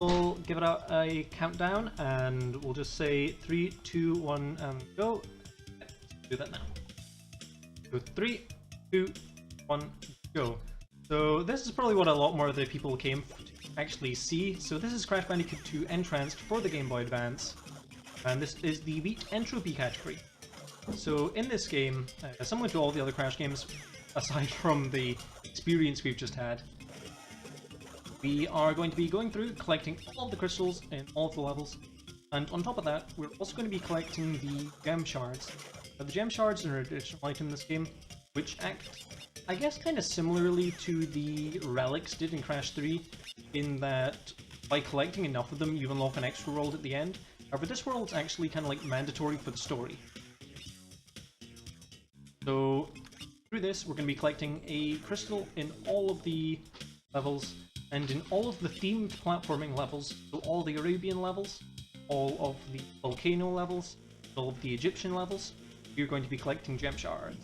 we'll give it a countdown, and we'll just say 3, 2, 1, and go. Let's do that now. So 3, 2, 1, go. So this is probably what a lot more of the people came to actually see. So this is Crash Bandicoot 2 N-Tranced for the Game Boy Advance, and this is the Beat and Tropy category. So in this game, similar to all the other Crash games, aside from the experience we've just had, we are going to be going through collecting all of the crystals in all of the levels, and on top of that, we're also going to be collecting the gem shards. Now, the gem shards are an additional item in this game, which act, I guess, kind of similarly to the relics did in Crash 3, in that by collecting enough of them, you unlock an extra world at the end. However, this world's actually kind of like mandatory for the story. So through this, we're going to be collecting a crystal in all of the levels, and in all of the themed platforming levels, so all the Arabian levels, all of the volcano levels, all of the Egyptian levels, you're going to be collecting gem shards.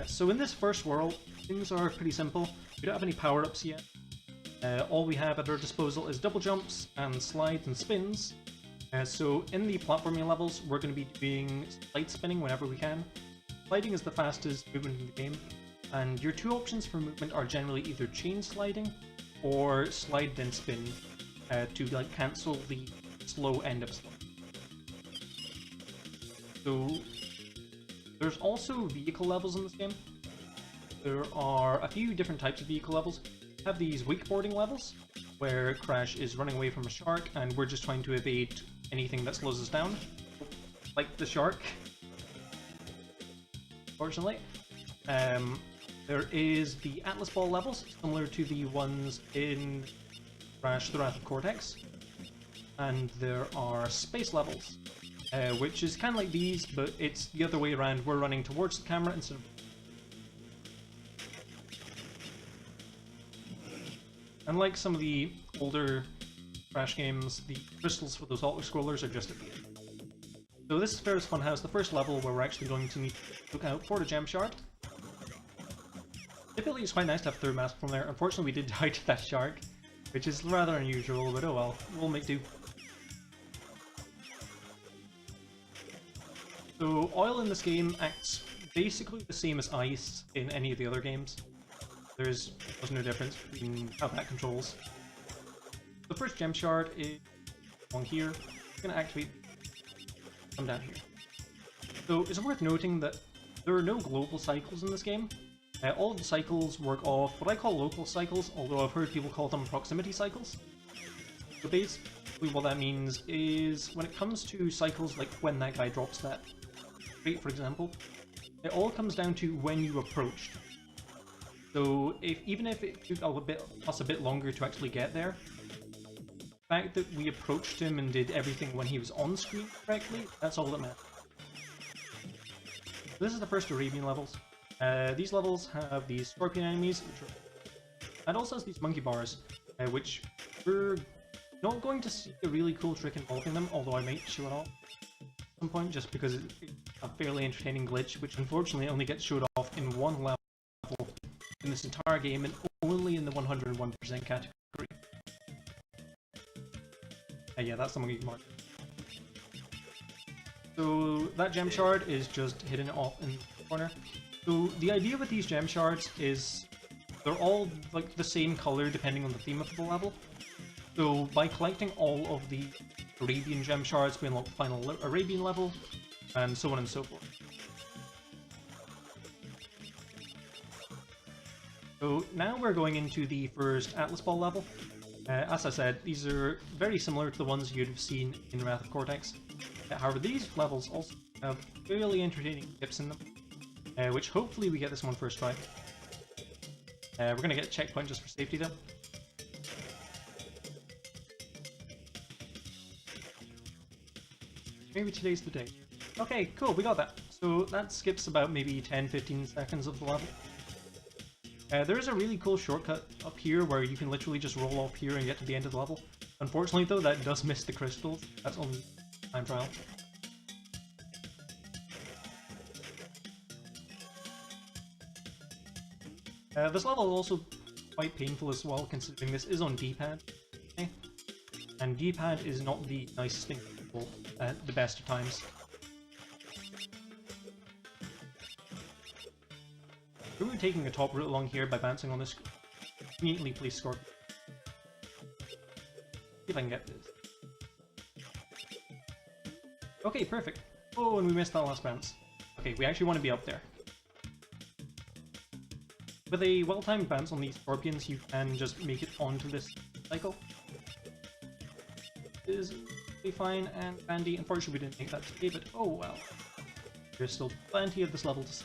So in this first world, things are pretty simple. We don't have any power-ups yet. All we have at our disposal is double jumps and slides and spins. So in the platforming levels, we're going to be doing slide spinning whenever we can. Sliding is the fastest movement in the game, and your two options for movement are generally either chain sliding or slide then spin to like cancel the slow end of slide. So there's also vehicle levels in this game. There are a few different types of vehicle levels. We have these wakeboarding levels, where Crash is running away from a shark and we're just trying to evade anything that slows us down, like the shark. Fortunately. There is the Atlas Ball levels, similar to the ones in Crash the Wrath of Cortex. And there are space levels, which is kind of like these, but it's the other way around. We're running towards the camera instead of... Unlike some of the older Crash games, the crystals for those auto-scrollers are just at the end. So this is Ferris Funhouse, the first level where we're actually going to need to look out for the gem shard. Typically it's quite nice to have third mask from there. Unfortunately we did die to that shark, which is rather unusual, but oh well, we'll make do. So oil in this game acts basically the same as ice in any of the other games. There's no difference between how that controls. The first gem shard is along here. It's going to activate come down here. So it's worth noting that there are no global cycles in this game. All of the cycles work off what I call local cycles, although I've heard people call them proximity cycles. So basically what that means is when it comes to cycles like when that guy drops that crate, for example, it all comes down to when you approached. So even if it took us a bit longer to actually get there, the fact that we approached him and did everything when he was on screen correctly, that's all that matters. This is the first Arabian levels. These levels have these scorpion enemies, and also has these monkey bars, which we're not going to see a really cool trick involving them, although I might show it off at some point, just because it's a fairly entertaining glitch, which unfortunately only gets showed off in one level in this entire game, and only in the 101% category. Yeah, that's the monkey bar. So that gem shard is just hidden off in the corner. So the idea with these gem shards is they're all like the same color depending on the theme of the level. So by collecting all of the Arabian gem shards, we unlock the final Arabian level, and so on and so forth. So now we're going into the first Atlas Ball level. As I said, these are very similar to the ones you'd have seen in Wrath of Cortex. However, these levels also have fairly entertaining tips in them, which hopefully we get this one first try. We're going to get a checkpoint just for safety though. Maybe today's the day. Okay, cool, we got that. So that skips about maybe 10-15 seconds of the level. There is a really cool shortcut up here where you can literally just roll off here and get to the end of the level. Unfortunately though, that does miss the crystals. That's only time trial. This level is also quite painful as well, considering this is on D-pad. Okay. and D-pad is not the nicest thing at the best of times. We're taking a top route along here by bouncing on this conveniently placed scorpion. See if I can get this. Okay, perfect. Oh, and we missed that last bounce. Okay, we actually want to be up there. With a well-timed bounce on these scorpions, you can just make it onto this cycle. It is pretty fine, and Bandy, unfortunately we didn't make that today, but oh well. There's still plenty of this level to see.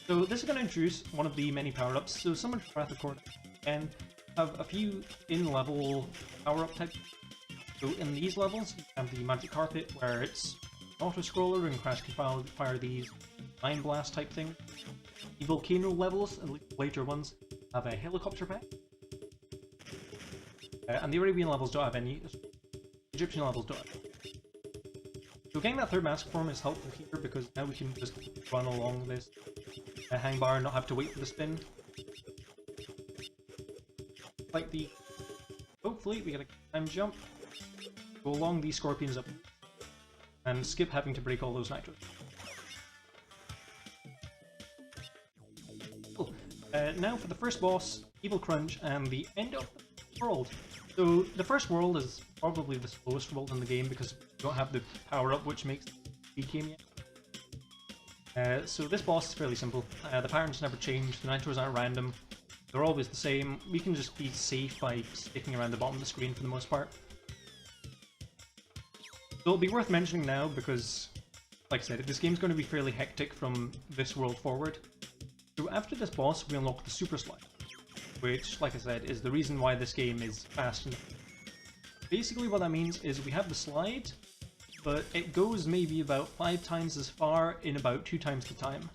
So this is going to introduce one of the many power-ups. So Summon Wrath of Cord and have a few in-level power-up types. So in these levels, you have the Magic Carpet, where it's an auto-scroller and Crash can fire these Mind Blast type thing. The Volcano levels, and later ones, have a Helicopter pack. And the Arabian levels don't have any. Egyptian levels don't have any. So getting that third mask form is helpful here because now we can just run along this hang bar and not have to wait for the spin. Like the... Hopefully we get a time jump. Go along these scorpions up and skip having to break all those nitros. Cool. Now for the first boss, Evil Crunch, and the end of the world. So the first world is probably the slowest world in the game because we don't have the power-up which makes the speed game yet. So this boss is fairly simple. The patterns never change, the nitros aren't random, they're always the same. We can just be safe by sticking around the bottom of the screen for the most part. So it'll be worth mentioning now because, like I said, this game's going to be fairly hectic from this world forward. So after this boss, we unlock the Super Slide, which, like I said, is the reason why this game is fast. Basically what that means is we have the slide, but it goes maybe about 5 times as far in about 2 times the time.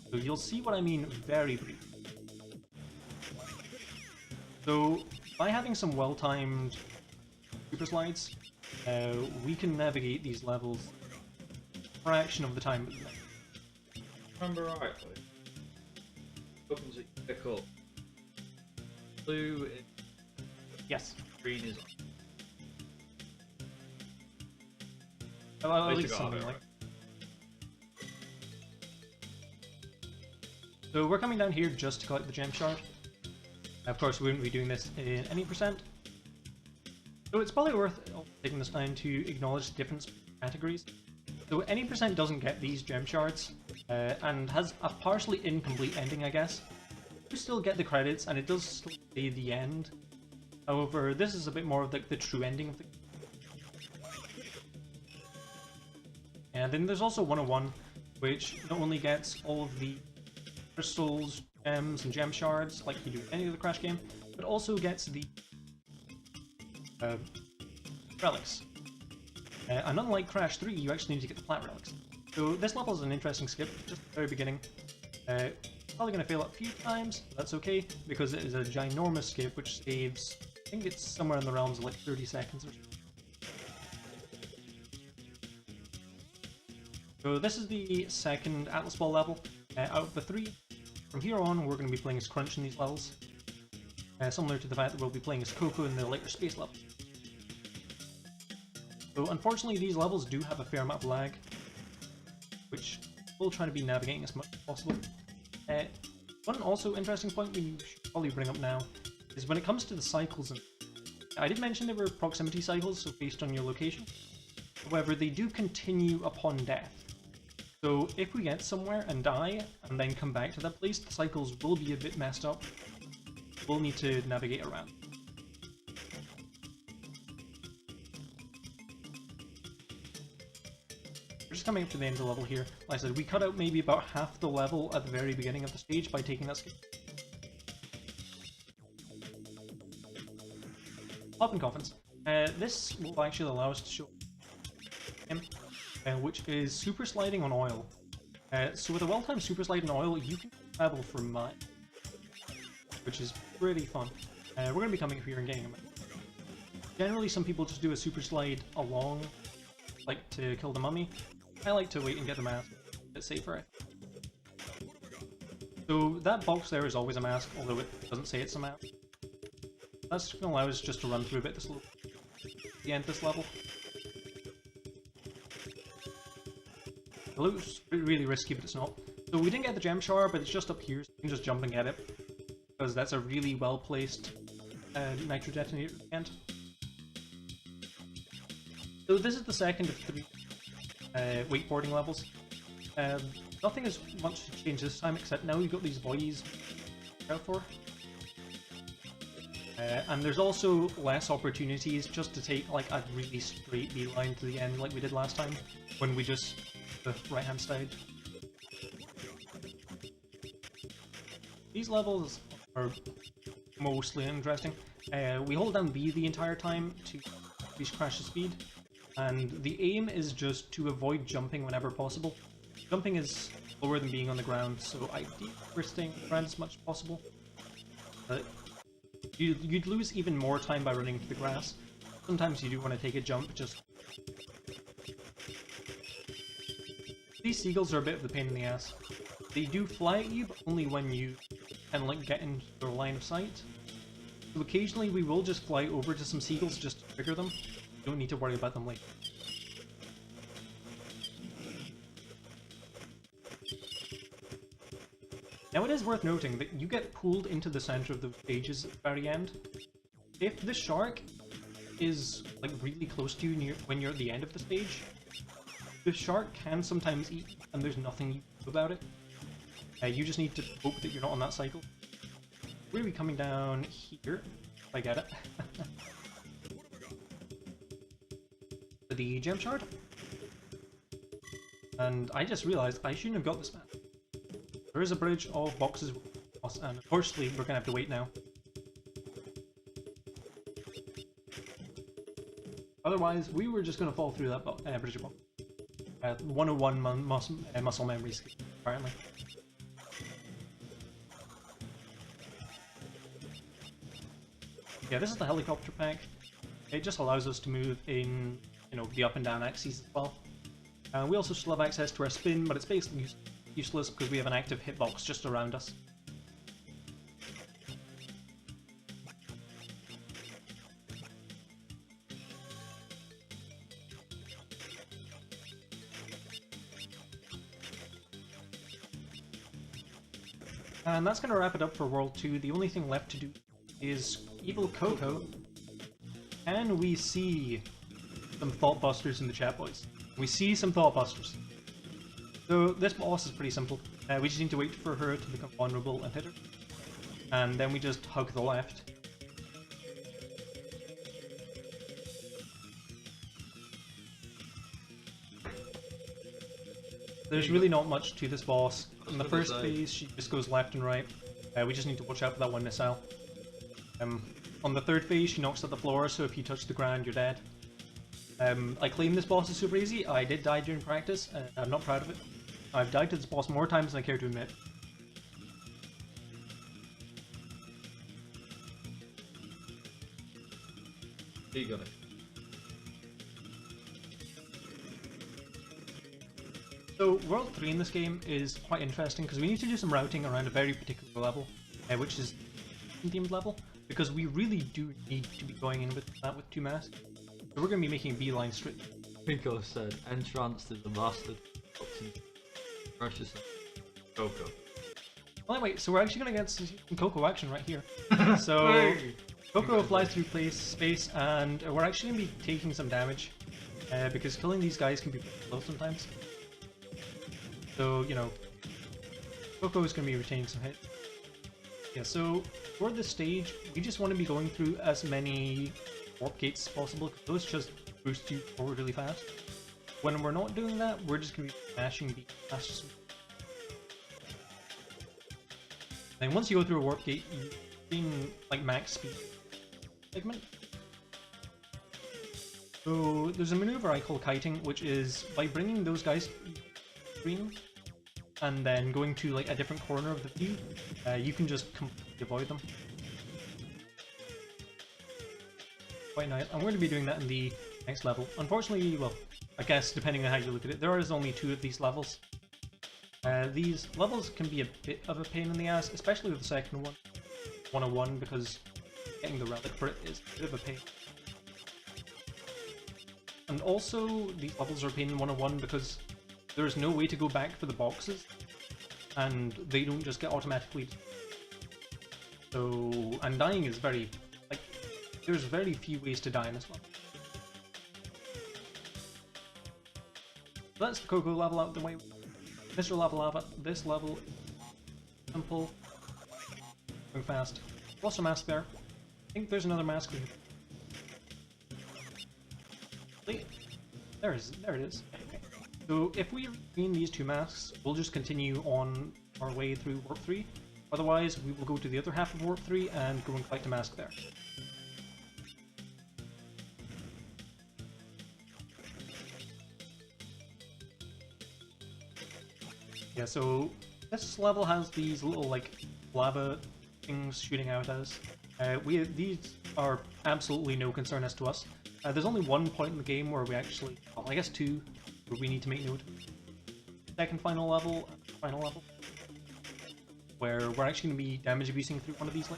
So you'll see what I mean very briefly. So by having some well-timed super slides, we can navigate these levels a fraction of the time. Remember rightly, buttons that you pick up, blue is yes, green is well, at least something like. So we're coming down here just to collect the gem shard. Of course, we wouldn't be doing this in any percent. So it's probably worth taking this time to acknowledge the different categories. So any percent doesn't get these gem shards, and has a partially incomplete ending, I guess. You still get the credits, and it does still say the end. However, this is a bit more of the true ending of the game. And then there's also 101, which not only gets all of the crystals, gems, and gem shards, like you do in any other Crash game, but also gets the relics. And unlike Crash 3, you actually need to get the plat relics. So this level is an interesting skip, just at the very beginning. Probably going to fail it a few times, but that's okay, because it is a ginormous skip which saves, I think it's somewhere in the realms of like 30 seconds or so. So this is the second Atlas Ball level. Out of the 3, from here on we're going to be playing as Crunch in these levels. Similar to the fact that we'll be playing as Coco in the later space levels. So unfortunately these levels do have a fair amount of lag, which we'll try to be navigating as much as possible. One also interesting point we should probably bring up now is when it comes to the cycles. And I did mention there were proximity cycles, so based on your location. However, they do continue upon death. So if we get somewhere and die, and then come back to that place, the cycles will be a bit messed up. We'll need to navigate around. We're just coming up to the end of the level here. Like I said, we cut out maybe about half the level at the very beginning of the stage by taking that skip. Poppin' Coffins. This will actually allow us to show him, which is super sliding on oil. So with a well-timed super slide on oil, you can travel for miles, which is pretty fun. We're going to be coming up here and getting them. Generally, some people just do a super slide along, like to kill the mummy. I like to wait and get the mask, a bit safer. So that box there is always a mask, although it doesn't say it's a mask. That's going to allow us just to run through a bit this level. The end of this level. It looks really risky, but it's not. So we didn't get the gem shower, but it's just up here, so you can just jump and get it. Because that's a really well placed nitro detonator at the end. So this is the second of 3 wakeboarding levels. Nothing has much changed this time, except now we've got these buoys to look out for. And there's also less opportunities just to take like a really straight beeline to the end like we did last time, when we just the right hand side. These levels are mostly interesting. We hold down B the entire time to increase Crash's speed, and the aim is just to avoid jumping whenever possible. Jumping is slower than being on the ground, so ideally we're staying on the ground as much as possible. But you'd lose even more time by running to the grass. Sometimes you do want to take a jump, just... These seagulls are a bit of a pain in the ass. They do fly at you, but only when you kind of like get into their line of sight. So occasionally we will just fly over to some seagulls just to trigger them. You don't need to worry about them later. Now it is worth noting that you get pulled into the center of the stages at the very end. If the shark is like really close to you when you're at the end of the stage, the shark can sometimes eat and there's nothing you can do about it. You just need to hope that you're not on that cycle. We're going to be coming down here, if I get it. For the gem shard. And I just realized I shouldn't have got this map. There is a bridge of boxes, and unfortunately we're going to have to wait now. Otherwise, we were just going to fall through that bridge of boxes. 101 muscle memory skill, apparently. Yeah, this is the helicopter pack. It just allows us to move in, you know, the up and down axes as well. We also still have access to our spin, but it's basically useless because we have an active hitbox just around us. And that's going to wrap it up for World 2. The only thing left to do is Evil Coco. And we see some Thought Busters in the chat, boys. We see some Thought Busters. So this boss is pretty simple. We just need to wait for her to become vulnerable and hit her. And then we just hug the left. There's really not much to this boss. In the first phase, she just goes left and right. We just need to watch out for that one missile. On the third phase, she knocks at the floor, so if you touch the ground, you're dead. I claim this boss is super easy. I did die during practice, and I'm not proud of it. I've died to this boss more times than I care to admit. You got it. So World 3 in this game is quite interesting because we need to do some routing around a very particular level, which is the themed level, because we really do need to be going in with that with 2 masks. So we're going to be making a beeline straight. Pico said, N-Tranced is a master crushes Coco. Well, anyway, so we're actually going to get some Coco action right here. So Coco flies through space, and we're actually going to be taking some damage because killing these guys can be slow sometimes. So, you know, Coco is going to be retaining some hit. Yeah, so for this stage, we just want to be going through as many warp gates as possible, because those just boost you forward really fast. When we're not doing that, we're just going to be smashing the fastest. And once you go through a warp gate, you gain like max speed segment. So there's a maneuver I call kiting, which is by bringing those guys green and then going to like a different corner of the view, you can just completely avoid them. Quite nice. I'm going to be doing that in the next level. Unfortunately, well, I guess depending on how you look at it, there is only 2 of these levels. These levels can be a bit of a pain in the ass, especially with the second one, 101, because getting the relic for it is a bit of a pain. And also, these levels are a pain in 101 because there's no way to go back for the boxes, and they don't just get automatically. So, and dying is very, like, there's very few ways to die in this one. So that's the Coco level out of the way. Mr. Lava Lava, this level, simple, going fast. Lost a mask there. I think there's another mask we can... There it is. Okay. So if we regain these two masks, we'll just continue on our way through Warp 3. Otherwise, we will go to the other half of Warp 3 and go and collect a mask there. Yeah, so this level has these little, like, lava things shooting out at us. These are absolutely no concern as to us. There's only one point in the game where we actually, well, I guess two, where we need to make note. Second final level, where we're actually going to be damage abusing through one of these.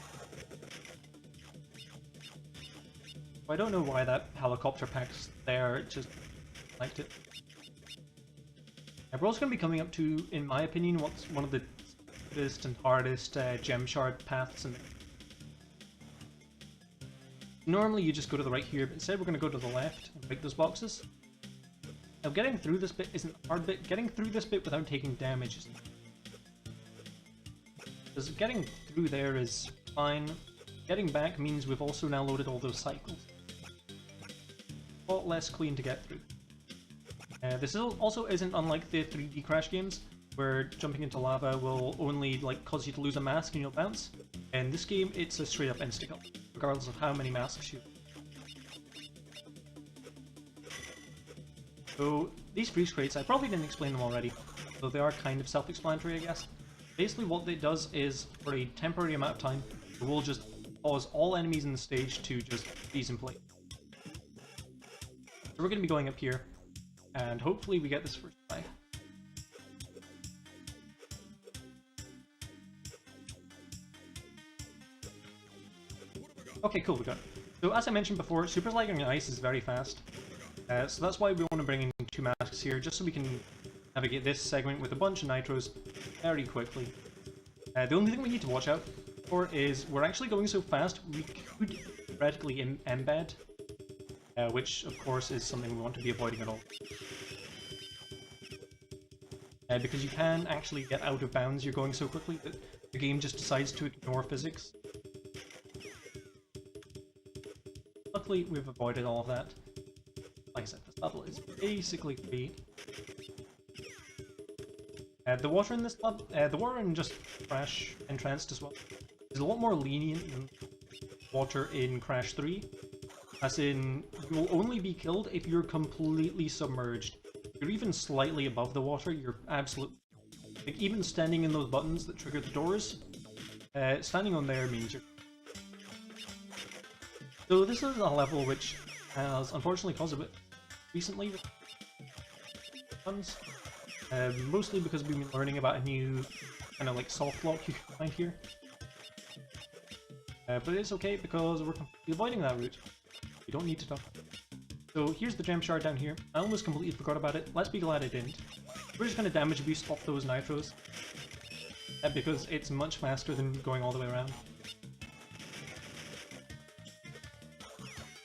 I don't know why that helicopter pack's there, it just liked it. We're also going to be coming up to, in my opinion, what's one of the hardest and hardest gem shard paths in the... Normally you just go to the right here, but instead we're going to go to the left and break those boxes. Now getting through this bit isn't the hard bit, getting through this bit without taking damage is... Because getting through there is fine, getting back means we've also now loaded all those cycles. A lot less clean to get through. This also isn't unlike the 3D Crash games, where jumping into lava will only cause you to lose a mask and you'll bounce. In this game, it's a straight up insta-kill, regardless of how many masks you... So, these freeze crates, I probably didn't explain them already, though they are kind of self-explanatory, I guess. Basically what it does is, for a temporary amount of time, it will just cause all enemies in the stage to just freeze in place. So we're going to be going up here, and hopefully we get this first try. Okay, cool, we got it. So as I mentioned before, Super Sliding Ice is very fast. So that's why we want to bring in two masks here, just so we can navigate this segment with a bunch of nitros very quickly. The only thing we need to watch out for is we're actually going so fast we could theoretically embed, which of course is something we want to be avoiding at all. Because you can actually get out of bounds, you're going so quickly that the game just decides to ignore physics. Luckily, we've avoided all of that. Like I said, this level is basically free. The water in this level, the water in just Crash N-Tranced as well, is a lot more lenient than water in Crash 3. As in, you will only be killed if you're completely submerged. If you're even slightly above the water, you're absolutely... Like, even standing in those buttons that trigger the doors, standing on there means you're... So this is a level which has unfortunately caused a bit recently with buttons. Mostly because we've been learning about a new kind of soft lock you can find here. But it's okay because we're completely avoiding that route. We don't need to talk. So here's the gem shard down here. I almost completely forgot about it. Let's be glad I didn't. We're just going to damage boost off those nitros. Because it's much faster than going all the way around.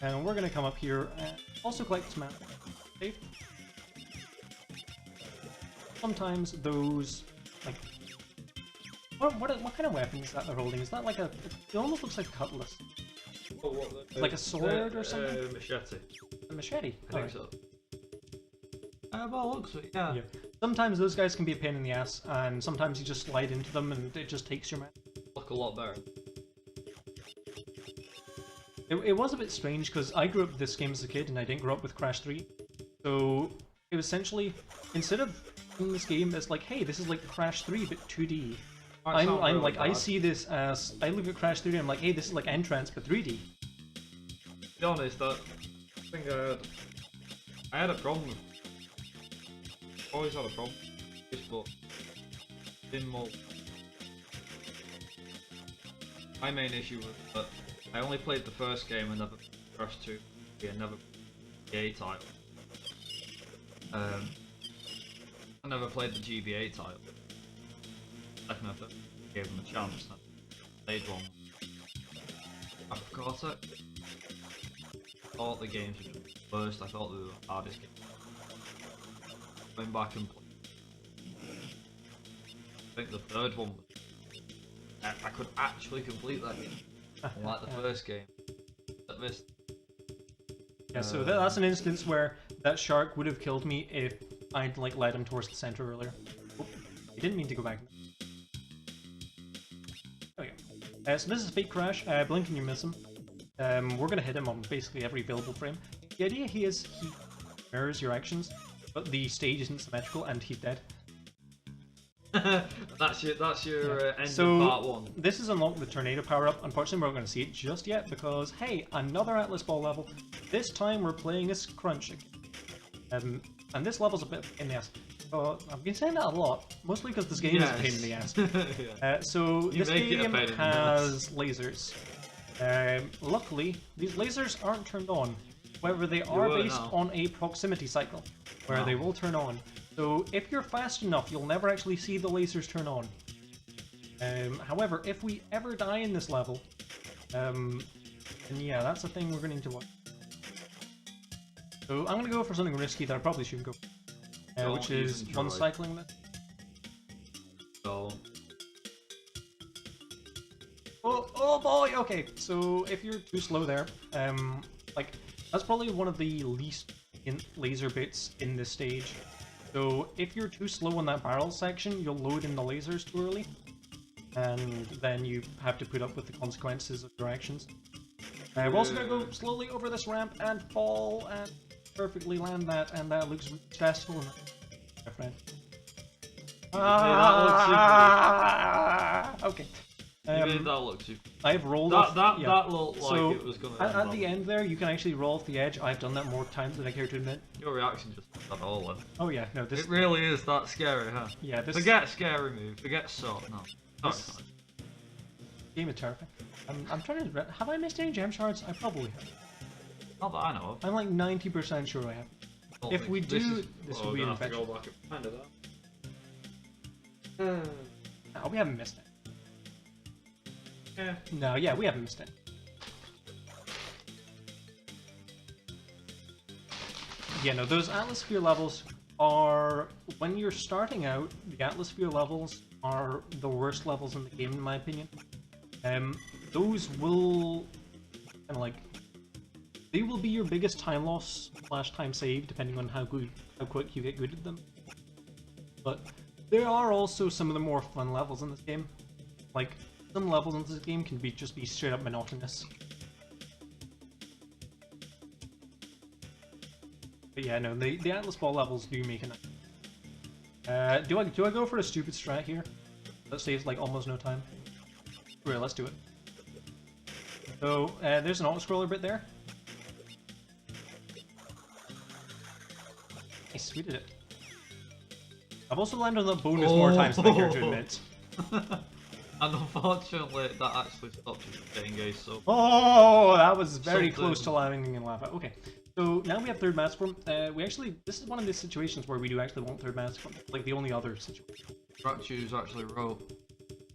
And we're going to come up here and also collect this map. Safe. Sometimes those, what kind of weapon is that they're holding? Is that like a... It almost looks like a cutlass. Oh, what, like a sword or something? Machete. A machete? I think so. Well, it looks like, yeah. Sometimes those guys can be a pain in the ass, and sometimes you just slide into them and it just takes your man. Look a lot better. It was a bit strange because I grew up with this game as a kid and I didn't grow up with Crash 3. So it was essentially, instead of in this game as hey, this is like Crash 3 but 2D. I'm like, I see this as, I look at Crash 3 and I'm like, hey, this is like N-Tranced but 3D. To be honest, I think I had a problem with, always had a problem with this, but didn't more. My main issue was that I only played the first game and never Crash 2 and never the A title. I never played the GBA title. I never gave them a chance. I played one. I forgot it. I thought the games were just the worst. I thought they were the hardest games. Going back and play. I think the third one, I could actually complete that game. Like the first game. Like this. Yeah, so that's an instance where that shark would have killed me if I'd like led him towards the center earlier. Oh, I didn't mean to go back. There we go. So this is Fake Crash. Blink and you miss him. We're gonna hit him on basically every available frame. The idea here is he mirrors your actions, but the stage isn't symmetrical and he's dead. that's your end so, of part 1. This is unlocked with Tornado power-up. Unfortunately, we're not going to see it just yet because, hey, another Atlas Ball level. This time we're playing as Crunch. And this level's a bit in the ass. I've been saying that a lot, mostly because this game is a pain in the ass. Yeah. So this game has lasers. Luckily, these lasers aren't turned on. However, they are based on a proximity cycle, where they will turn on. So if you're fast enough, you'll never actually see the lasers turn on. However, if we ever die in this level, then yeah, that's a thing we're going to need to watch. So I'm going to go for something risky that I probably shouldn't go for, which is one cycling this. So... Oh boy! Okay, so if you're too slow there, like, that's probably one of the least laser bits in this stage. So if you're too slow on that barrel section, you'll load in the lasers too early, and then you have to put up with the consequences of your actions. We're also going to go slowly over this ramp and fall and perfectly land that, and that looks stressful, my friend. Okay. that looks super. I've rolled that looked like it was gonna at the end there, you can actually roll off the edge. I've done that more times than I care to admit. Your reaction just that all in. Oh yeah, no, this... It really is that scary, huh? Yeah, this... Forget scary move, forget sword, no. This game is terrifying. I'm trying to... Have I missed any gem shards? I probably have. Not that I know of. I'm like 90% sure I have. If we do, this will be an adventure. Go back and find that. No, we haven't missed it. Yeah. No, yeah, we haven't missed it. Yeah, no, those Atmosphere levels are... When you're starting out, the Atmosphere levels are the worst levels in the game, in my opinion. Those will... kind of like... They will be your biggest time loss / time save, depending on how quick you get good at them. But there are also some of the more fun levels in this game. Like, some levels in this game can just be straight up monotonous. But yeah, no, the Atlas Ball levels do make it. Do I go for a stupid strat here? That saves like almost no time. Right, let's do it. So there's an auto-scroller bit there. Nice, we did it. I've also landed on the bonus more times than I care to admit. And unfortunately, that actually stopped you from getting engaged, so... Oh, that was very close to landing in lava. Okay, so now we have third mass form. This is one of the situations where we do actually want third mass form. Like the only other situation. Ratchu's actually wrote...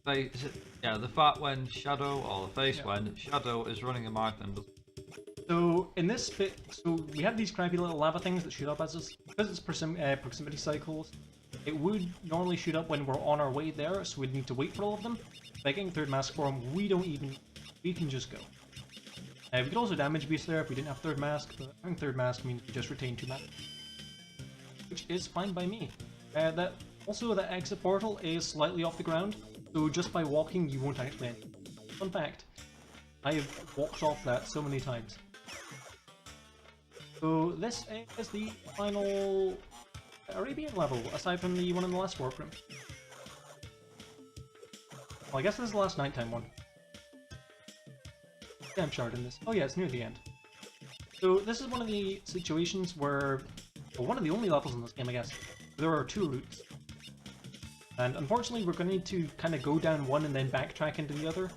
the fact when Shadow, or the face when Shadow is running a marathon. So in this bit, so we have these crappy little lava things that shoot up as us. Because it's proximity cycles, it would normally shoot up when we're on our way there, so we'd need to wait for all of them. By getting third mask form, we can just go. We could also damage beast there if we didn't have third mask, but having third mask means we just retain 2 mana. Which is fine by me. Also, the exit portal is slightly off the ground, so just by walking you won't actually enter. Fun fact, I have walked off that so many times. So this is the final Arabian level, aside from the one in the last warp room. Well, I guess this is the last nighttime one. Gem shard in this. Oh yeah, it's near the end. So this is one of the situations where, well, one of the only levels in this game, I guess. There are 2 routes. And unfortunately, we're going to need to kind of go down one and then backtrack into the other.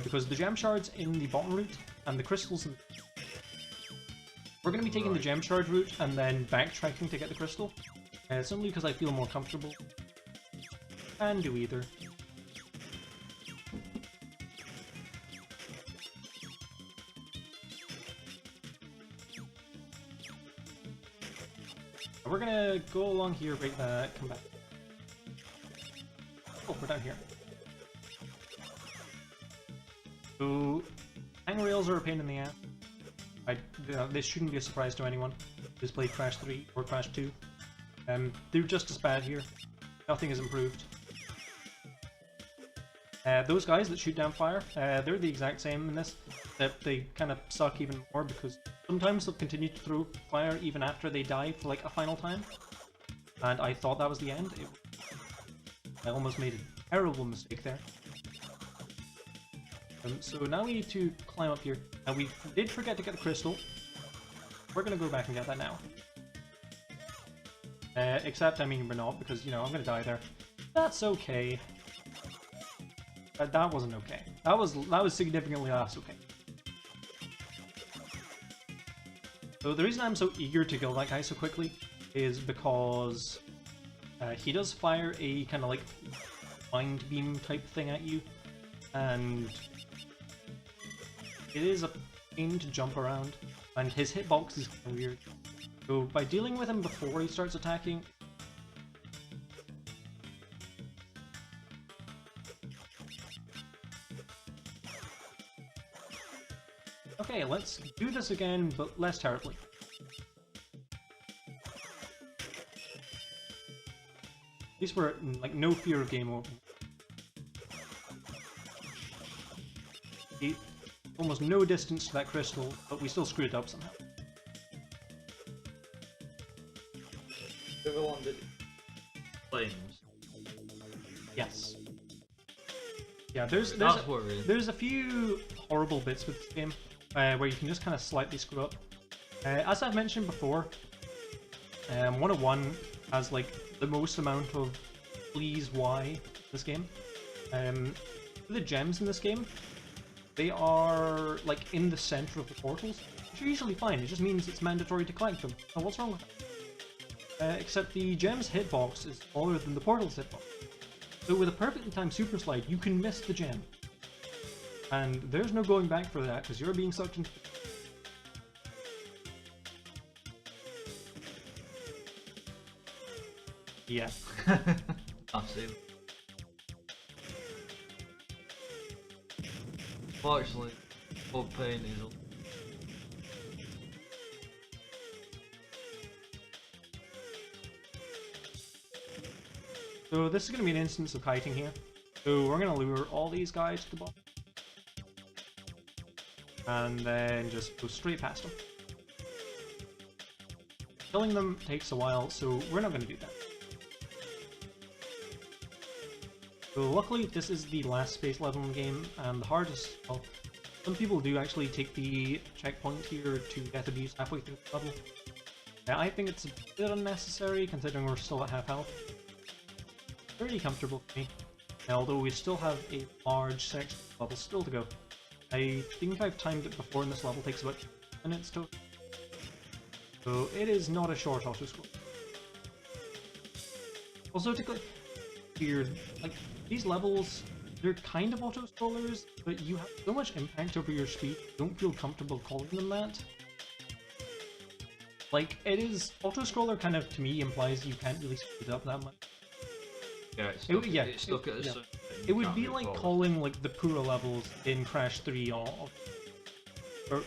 because the gem shards in the bottom route and the crystals in... We're going to be taking the gem shard route and then backtracking to get the crystal. Simply because I feel more comfortable. And do either. We're gonna go along here, break that, come back. Oh, we're down here. So, hangrails are a pain in the ass. This shouldn't be a surprise to anyone who's played Crash 3 or Crash 2. They're just as bad here. Nothing has improved. Those guys that shoot down fire, they're the exact same in this, except they kind of suck even more because sometimes they'll continue to throw fire even after they die for like a final time. And I thought that was the end. I almost made a terrible mistake there. So now we need to climb up here. Now we did forget to get the crystal. We're gonna go back and get that now. Except, I mean, we're not, because, you know, I'm gonna die there. That's okay. That wasn't okay. That was significantly less okay. So the reason I'm so eager to kill that guy so quickly is because he does fire a kind of like mind beam type thing at you, and it is a pain to jump around, and his hitbox is kind of weird. So by dealing with him before he starts attacking, okay, let's do this again, but less terribly. At least we're like no fear of game over. Almost no distance to that crystal, but we still screwed it up somehow. Flames. Yes. Yeah, there's a few horrible bits with this game where you can just kind of slightly screw up. As I've mentioned before, 101 has like the most amount of please why in this game. The gems in this game, they are like in the center of the portals, which are usually fine. It just means it's mandatory to collect them. Oh, what's wrong with that? Except the gem's hitbox is smaller than the portal's hitbox. So with a perfectly timed super slide, you can miss the gem. And there's no going back for that, because you're being sucked into... Yeah. Absolutely. Fortunately, bug pain is up. So this is going to be an instance of kiting here. So we're going to lure all these guys to the bottom. And then just go straight past them. Killing them takes a while, so we're not going to do that. So luckily this is the last space level in the game, and the hardest... Well, some people do actually take the checkpoint here to death abuse halfway through the level. I think it's a bit unnecessary considering we're still at half health. Pretty comfortable for me, although we still have a large section of level still to go. I think I've timed it before, and this level takes about 10 minutes to... So it is not a short auto-scroll. Also, to weird, like, these levels, they're kind of auto-scrollers, but you have so much impact over your speed, you don't feel comfortable calling them that. Like, it is... Auto-scroller kind of, to me, implies you can't really speed it up that much. Yeah, it's stuck at a certain thing. It would be like calling like the Pura levels in Crash 3 or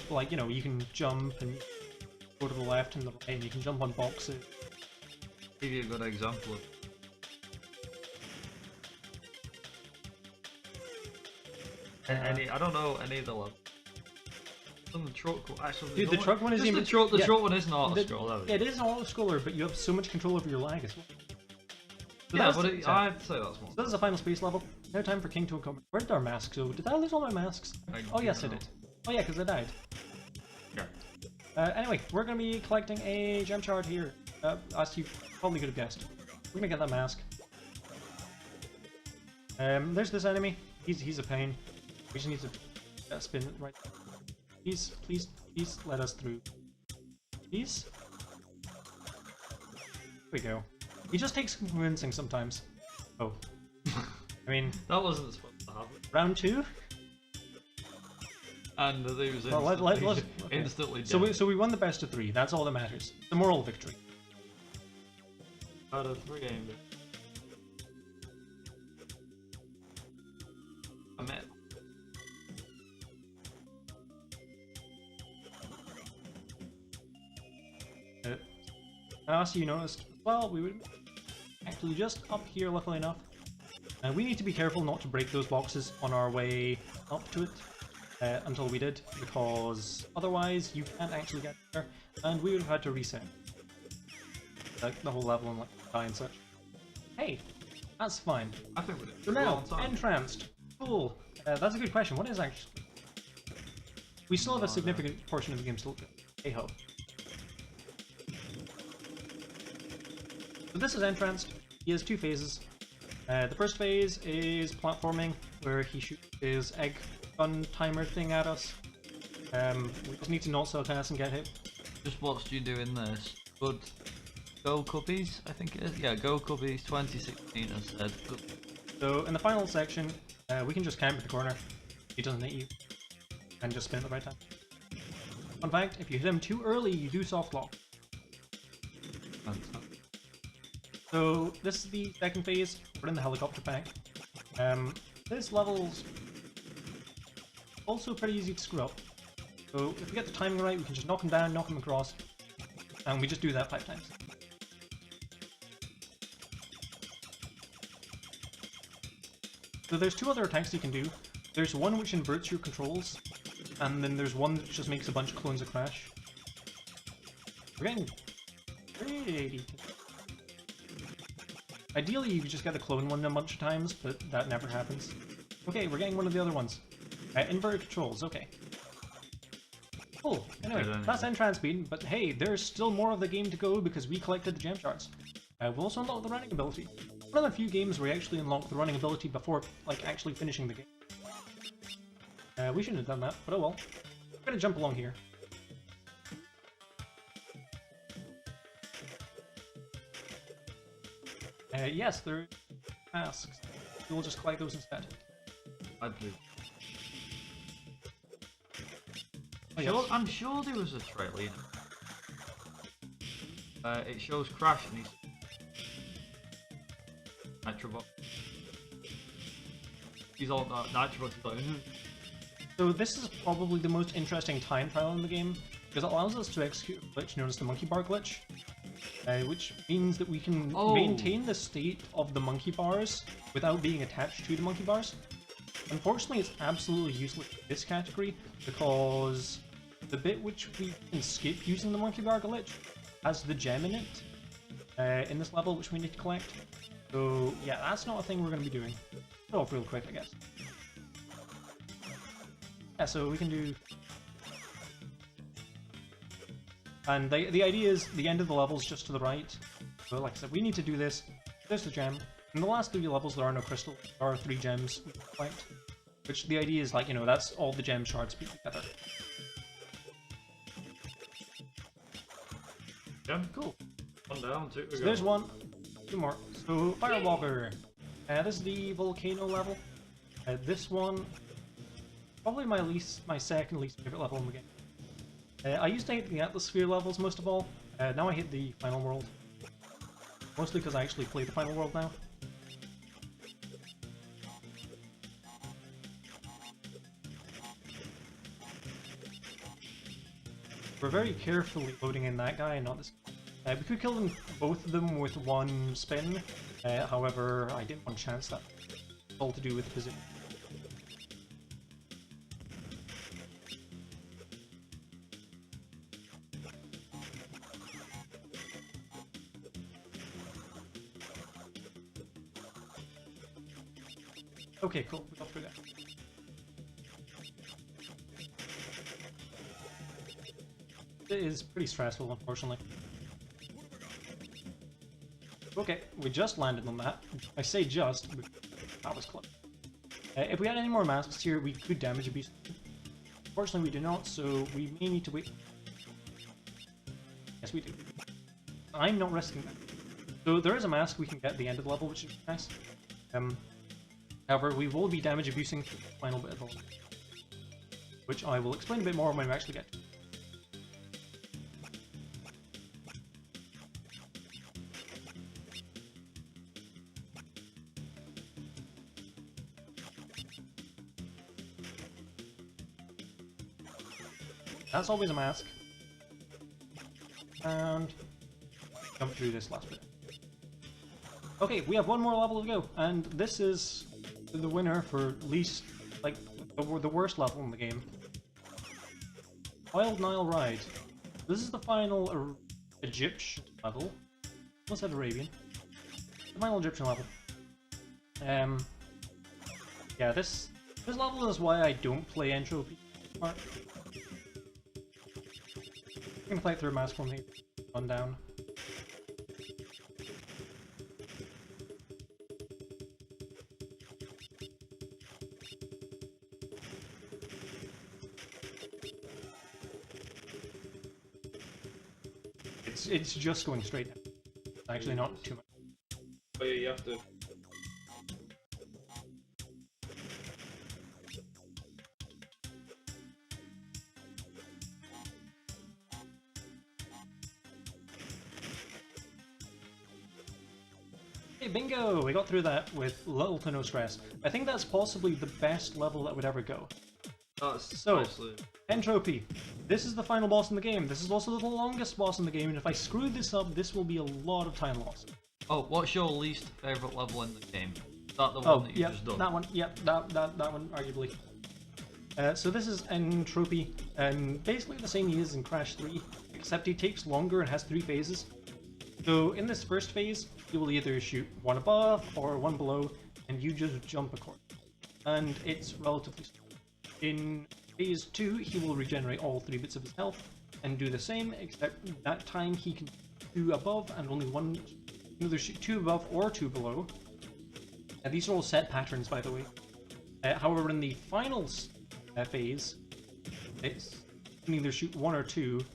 like, you know, you can jump and go to the left and the right, and you can jump on boxes. I'll give you a good example of I don't know any of the levels. The truck, actually, dude, the truck one is even... The truck one is not a scroller. It is an auto-scroller, but you have so much control over your lag as well. So yeah, but I'd say that's one. So this is the final space level. Now time for King to come. Where did our masks go? Did I lose all my masks? Oh yes, I did. Oh yeah, because I died. Yeah. Anyway, we're going to be collecting a gem shard here. As you probably could have guessed. We're going to get that mask. There's this enemy. He's a pain. We just need to spin it right. Please, please, please let us through. Please? Here we go. He just takes convincing sometimes. Oh. I mean... That wasn't supposed to happen. Round 2? And he was instantly, okay. instantly dead. So we won the best of 3. That's all that matters. The moral victory. Out of 3 aimed it. I met. As you noticed, well, we were actually just up here, luckily enough. We need to be careful not to break those boxes on our way up to it until we did, because otherwise you can't actually get there, and we would have had to reset the whole level and like die and such. Hey, that's fine. I think we did. So now, N-Tranced. Cool. That's a good question. What is actually? We still have a significant portion of the game still to go. Hey ho. So this is N-Tranced. He has 2 phases. The first phase is platforming, where he shoots his egg gun timer thing at us. We just need to not cast and get hit. Just watched you doing this. Good. Go Cubbies, I think it is. Yeah, Go Cubbies 2016 has said. Good. So in the final section, we can just camp at the corner. He doesn't hit you. And just spin at the right time. Fun fact, if you hit him too early, you do soft lock. So this is the second phase. We're in the helicopter pack. This level's also pretty easy to screw up. So if we get the timing right, we can just knock him down, knock him across, and we just do that 5 times. So there's 2 other attacks you can do. There's one which inverts your controls, and then there's one that just makes a bunch of clones of crash. We're getting pretty... Ideally, you just get the clone one a bunch of times, but that never happens. Okay, we're getting one of the other ones. Inverted controls, okay. Cool. Anyway, that's N-Tranced speed, but hey, there's still more of the game to go because we collected the gem shards. We'll also unlock the running ability. One of the few games where we actually unlock the running ability before, like, actually finishing the game. We shouldn't have done that, but oh well. We're gonna jump along here. Yes, there are masks. We'll just collect those instead. I do. Oh, yes. I'm sure there was a trailer. It shows Crash and he's Nitrobot. He's all Nitrobot. He's like, So this is probably the most interesting time trial in the game because it allows us to execute a glitch known as the monkey bar glitch. Which means that we can maintain the state of the monkey bars without being attached to the monkey bars. Unfortunately, it's absolutely useless in this category because the bit which we can skip using the monkey bar glitch has the gem in it in this level which we need to collect. So yeah, that's not a thing we're going to be doing. Go off real quick, I guess. Yeah, so we can do... And the idea is the end of the level is just to the right. So like I said, we need to do this. There's the gem. In the last 3 levels there are no crystals. There are 3 gems we can collect. Which the idea is like, you know, that's all the gem shards put together. Gem, cool. 1 down, 2 to So go. there's 1. 2 more. So Firewalker. This is the volcano level. This one, probably my second least favorite level in the game. I used to hate the atmosphere levels most of all. Now I hate the final world. Mostly because I actually play the final world now. We're very carefully loading in that guy and not this. We could kill them, both of them with 1 spin. However, I didn't want to chance that. It's all to do with the position. Okay, cool. We got through that. It is pretty stressful, unfortunately. Okay, we just landed on that. I say just, but that was close. If we had any more masks here, we could damage abuse. Unfortunately, we do not, so we may need to wait. Yes, we do. I'm not risking that. So there is a mask we can get at the end of the level, which is nice. However, we will be damage abusing the final bit of the level, which I will explain a bit more when we actually get to it. That's always a mask. And jump through this last bit. Okay, we have one more level to go, and this is the winner for least, like, the worst level in the game. Wild Nile Ride. This is the final Egyptian level. Almost said Arabian. The final Egyptian level. Yeah, this level is why I don't play N-Tranced. I'm gonna play it through mask one here. One down. It's just going straight down. Actually, not too much. Oh yeah, you have to. Hey, bingo! We got through that with little to no stress. I think that's possibly the best level that would ever go. So, N-Tropy. This is the final boss in the game. This is also the longest boss in the game, and if I screw this up, this will be a lot of time lost. Oh, what's your least favourite level in the game? Is that the one that you just done? That one. Yep, that one, arguably. So this is N-Tropy, and basically the same he is in Crash 3, except he takes longer and has 3 phases. So in this first phase, you will either shoot one above or one below, and you just jump accordingly. And it's relatively slow. In phase 2, he will regenerate all 3 bits of his health, and do the same, except that time he can shoot 2 above and only one, either shoot 2 above or 2 below. And these are all set patterns, by the way. However, in the final phase, it's you can either shoot 1 or 2,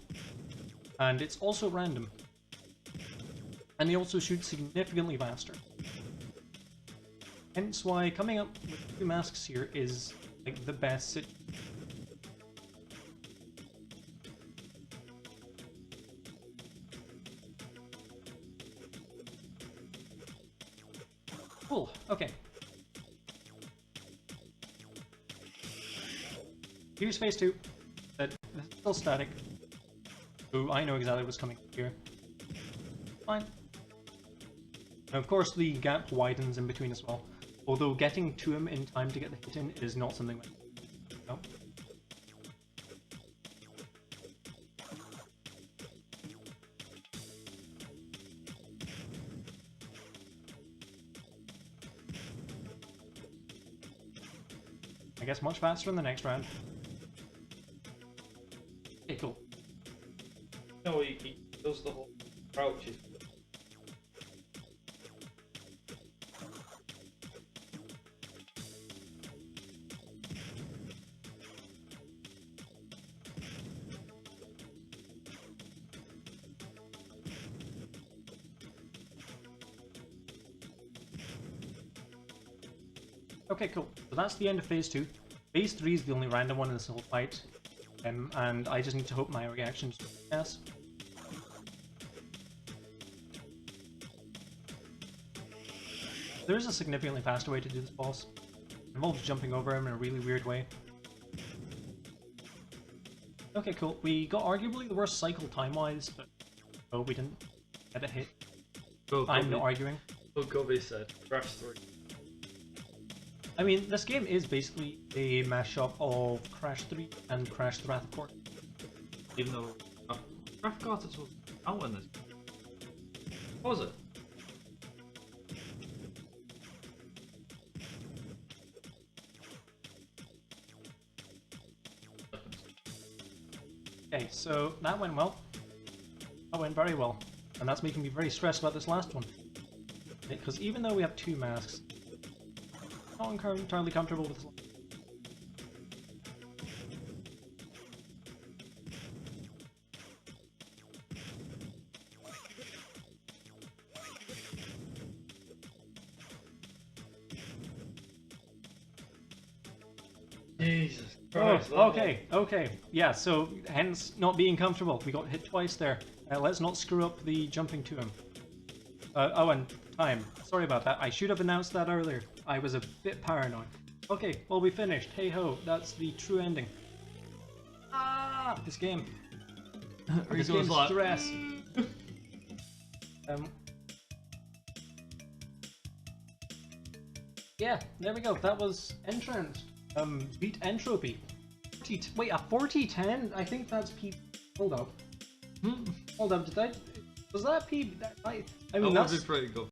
and it's also random. And they also shoot significantly faster. Hence why coming up with 2 masks here is like the best. Cool, okay. Here's phase 2. But it's still static. So I know exactly what's coming here. Fine. And of course the gap widens in between as well. Although getting to him in time to get the hit in is not something like no. I guess much faster in the next round. Okay, cool. No, he does the whole crouches. Okay, cool. So that's the end of phase 2. Phase 3 is the only random one in this whole fight, and I just need to hope my reactions yes. There is a significantly faster way to do this boss. It involves jumping over him in a really weird way. Okay, cool. We got arguably the worst cycle time-wise, but oh, we didn't get a hit. I'm not arguing. What Gubby said, Crash 3. I mean, this game is basically a mashup of Crash 3 and Crash the Wrath of Court. Even though I forgot it was out in this. What was it? Okay, so that went well. That went very well. And that's making me very stressed about this last one. Because even though we have 2 masks, not entirely comfortable with this. Jesus Oh, Christ. okay. Yeah, so hence not being comfortable. We got hit twice there. Let's not screw up the jumping to him. Oh, and time. Sorry about that. I should have announced that earlier. I was a bit paranoid. Okay, well we finished. Hey ho, that's the true ending. Ah, this game. This game's like, stress. Yeah, there we go. That was N-Tranced. Beat N-Tropy. Wait, a 40-10? I think that's P. Hold up. Hold up, was that P? I mean, that would that's be pretty good.